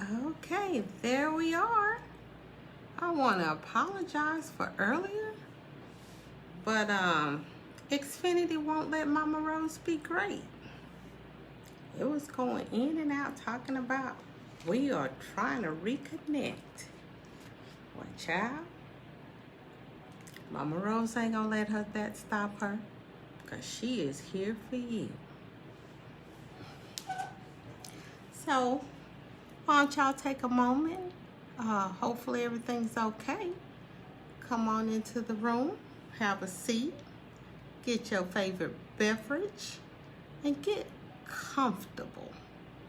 Okay, there we are. I want to apologize for earlier, but Xfinity won't let Momma Rhodes be great. It was going in and out talking about we are trying to reconnect. Well, child, Momma Rhodes ain't gonna let that stop her, because she is here for you. So, why don't y'all take a moment? Hopefully everything's okay. Come on into the room, have a seat, get your favorite beverage, and get comfortable.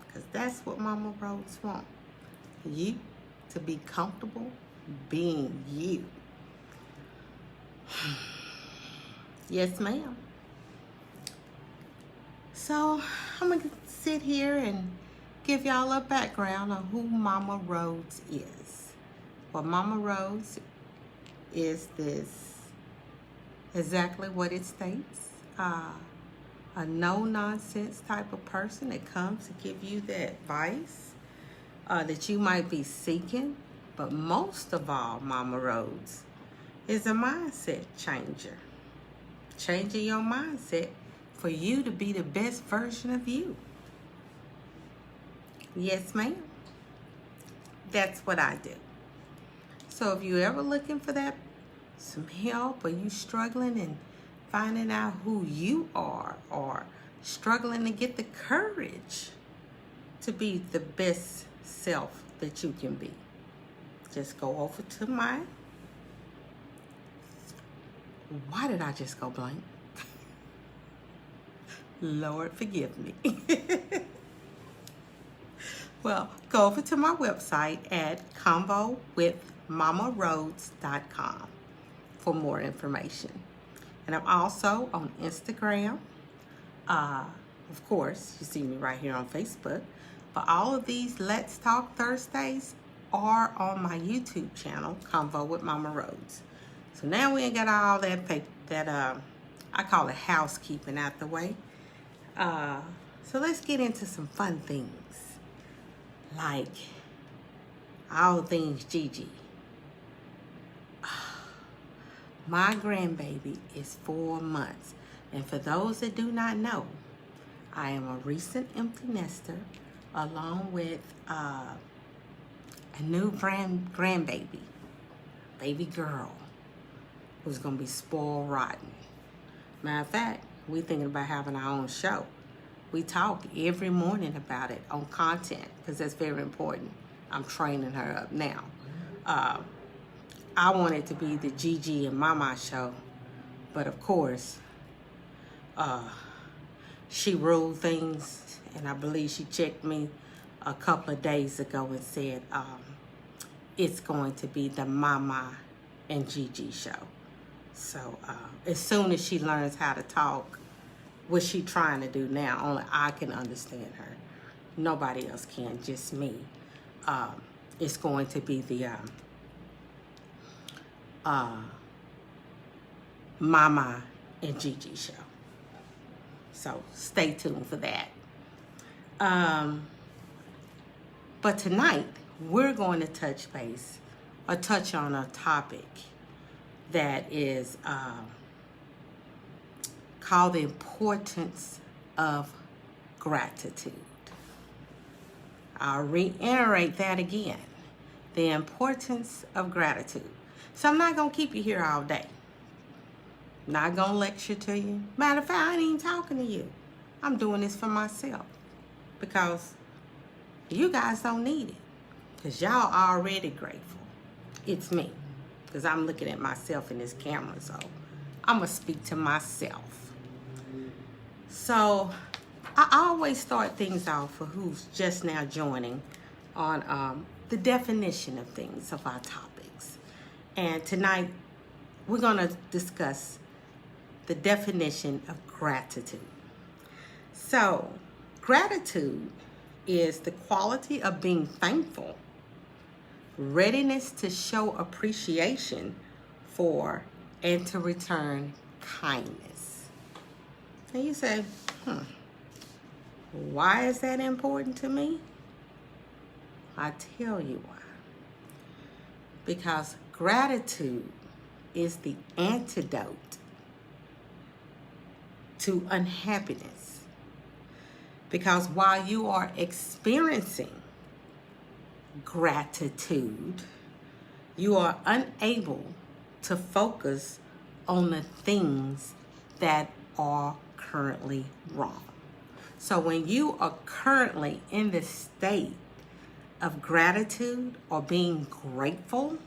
Because that's what Momma Rhodes wants. You to be comfortable being you. Yes, ma'am. So, I'm going to sit here and give y'all a background on who Momma Rhodes is. Well, Momma Rhodes is exactly what it states. A no-nonsense type of person that comes to give you the advice that you might be seeking. But most of all, Momma Rhodes is a mindset changer. Changing your mindset for you to be the best version of you. Yes, ma'am. That's what I do. So if you're ever looking for some help, or you struggling and finding out who you are, or struggling to get the courage to be the best self that you can be, just go over to why did I just go blank? Lord, forgive me. Well, go over to my website at convowithmommarhodes.com for more information. And I'm also on Instagram. Of course, you see me right here on Facebook. But all of these Let's Talk Thursdays are on my YouTube channel, Convo with Momma Rhodes. So now we ain't got all that I call it housekeeping out the way. So let's get into some fun things. Like all things Gigi. My grandbaby is 4 months. And for those that do not know, I am a recent empty nester along with a new grandbaby, baby girl, who's going to be spoiled rotten. Matter of fact, we're thinking about having our own show. We talk every morning about it on content, because that's very important. I'm training her up now. I want it to be the Gigi and Mama show, but of course, she ruled things, and I believe she checked me a couple of days ago and said it's going to be the Mama and Gigi show. So as soon as she learns how to talk, what she's trying to do now, only I can understand her. Nobody else can, just me. It's going to be the Mama and Gigi show. So stay tuned for that. But tonight, we're going to touch on a topic that is called the importance of gratitude. I'll reiterate that again. The importance of gratitude. So I'm not going to keep you here all day. Not going to lecture to you. Matter of fact, I ain't even talking to you. I'm doing this for myself. Because you guys don't need it. Because y'all already grateful. It's me. Because I'm looking at myself in this camera. So I'm going to speak to myself. So I always start things off for who's just now joining on the definition of things, of our topics. And tonight we're going to discuss the definition of gratitude. So gratitude is the quality of being thankful, readiness to show appreciation for, and to return kindness. And you say, why is that important to me? I tell you why. Because gratitude is the antidote to unhappiness. Because while you are experiencing gratitude, you are unable to focus on the things that are currently wrong. So when you are currently in the state of gratitude or being grateful,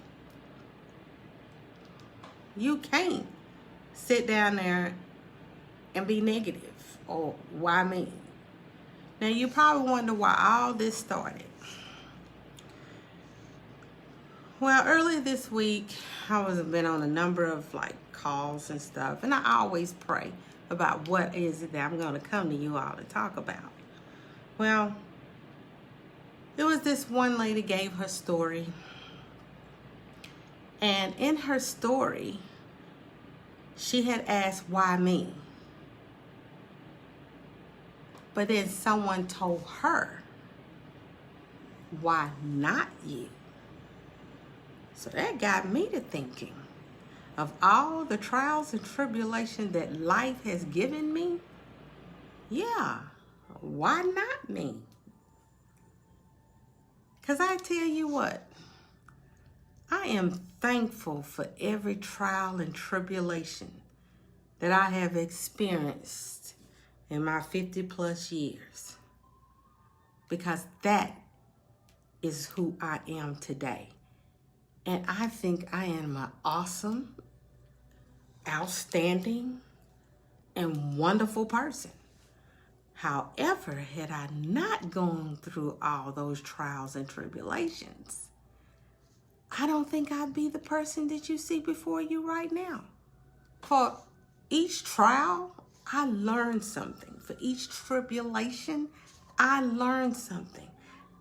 you can't sit down there and be negative or why me? Now you probably wonder why all this started. Well, earlier this week, I was been on a number of calls and stuff, and I always pray about what is it that I'm going to come to you all to talk about. Well, there was this one lady gave her story, and in her story, she had asked, why me? But then someone told her, why not you? So that got me to thinking of all the trials and tribulations that life has given me. Yeah, why not me? Because I tell you what, I am thankful for every trial and tribulation that I have experienced in my 50 plus years. Because that is who I am today. And I think I am an awesome, outstanding, and wonderful person. However, had I not gone through all those trials and tribulations, I don't think I'd be the person that you see before you right now. For each trial, I learned something. For each tribulation, I learned something.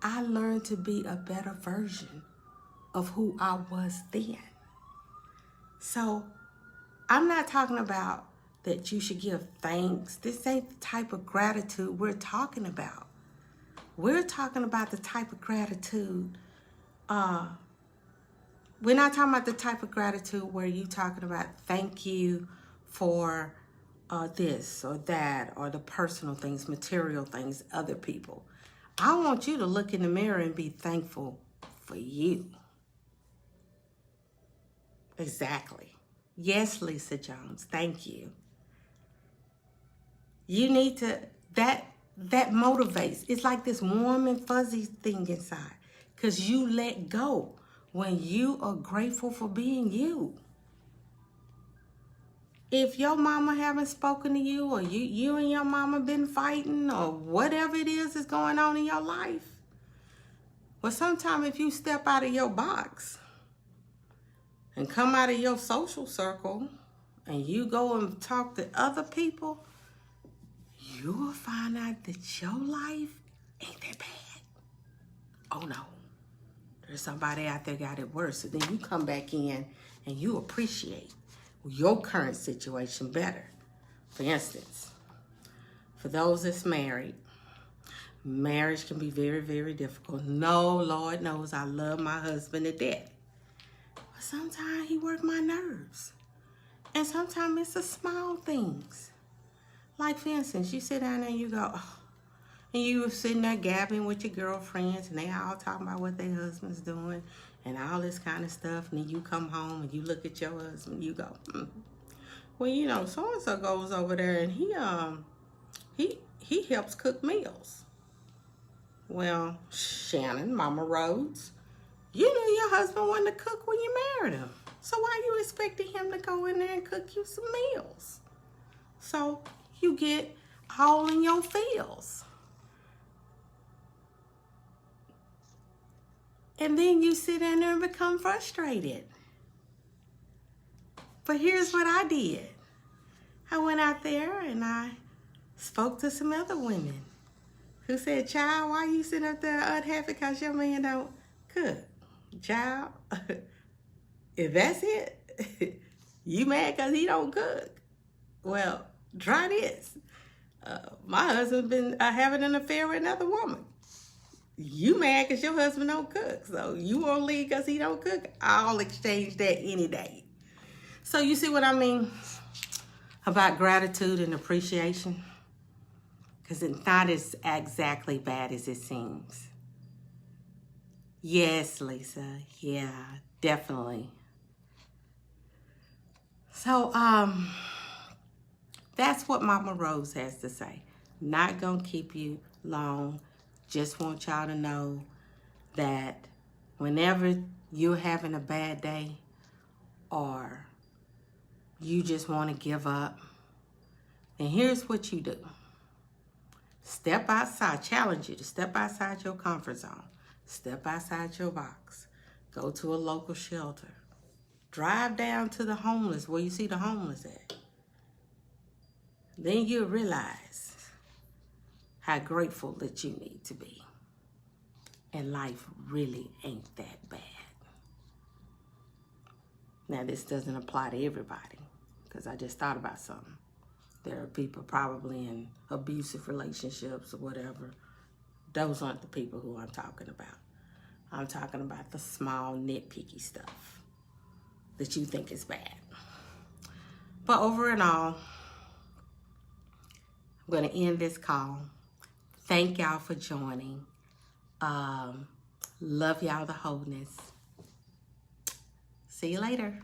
I learned to be a better version of who I was then. So I'm not talking about that you should give thanks. This ain't the type of gratitude we're talking about. We're talking about the type of gratitude. We're not talking about the type of gratitude where you talking about thank you for this or that or the personal things, material things, other people. I want you to look in the mirror and be thankful for you. Exactly. Yes, Lisa Jones, thank you. You need to, that motivates. It's like this warm and fuzzy thing inside because you let go when you are grateful for being you. If your mama haven't spoken to you or you and your mama been fighting or whatever it is that's going on in your life, well, sometimes if you step out of your box and come out of your social circle and you go and talk to other people, you will find out that your life ain't that bad. Oh no, there's somebody out there got it worse. So then you come back in and you appreciate your current situation better. For instance, for those that's married, marriage can be very, very difficult. No, Lord knows I love my husband to death. But sometimes he works my nerves. And sometimes it's the small things. Like for instance, you sit down there and you go, oh, and you were sitting there gabbing with your girlfriends and they all talking about what their husband's doing and all this kind of stuff. And then you come home and you look at your husband and you go, well, you know, so-and-so goes over there and he helps cook meals. Well, Shannon, Momma Rhodes, you knew your husband wanted to cook when you married him. So why you expecting him to go in there and cook you some meals? So you get all in your feels. And then you sit in there and become frustrated. But here's what I did. I went out there and I spoke to some other women who said, child, why you sitting up there unhappy because your man don't cook? Child, if that's it, you mad because he don't cook? Well, try this. My husband's been having an affair with another woman. You mad because your husband don't cook. So you won't leave because he don't cook. I'll exchange that any day. So you see what I mean about gratitude and appreciation? Because it's not as exactly bad as it seems. Yes, Lisa. Yeah, definitely. So, that's what Momma Rhodes has to say. Not gonna keep you long. Just want y'all to know that whenever you're having a bad day or you just want to give up, then here's what you do. Step outside. Challenge you to step outside your comfort zone. Step outside your box. Go to a local shelter. Drive down to the homeless, where you see the homeless at. Then you'll realize how grateful that you need to be. And life really ain't that bad. Now, this doesn't apply to everybody, because I just thought about something. There are people probably in abusive relationships or whatever. Those aren't the people who I'm talking about. I'm talking about the small, nitpicky stuff that you think is bad. But over and all, I'm going to end this call. Thank y'all for joining. Love y'all the wholeness. See you later.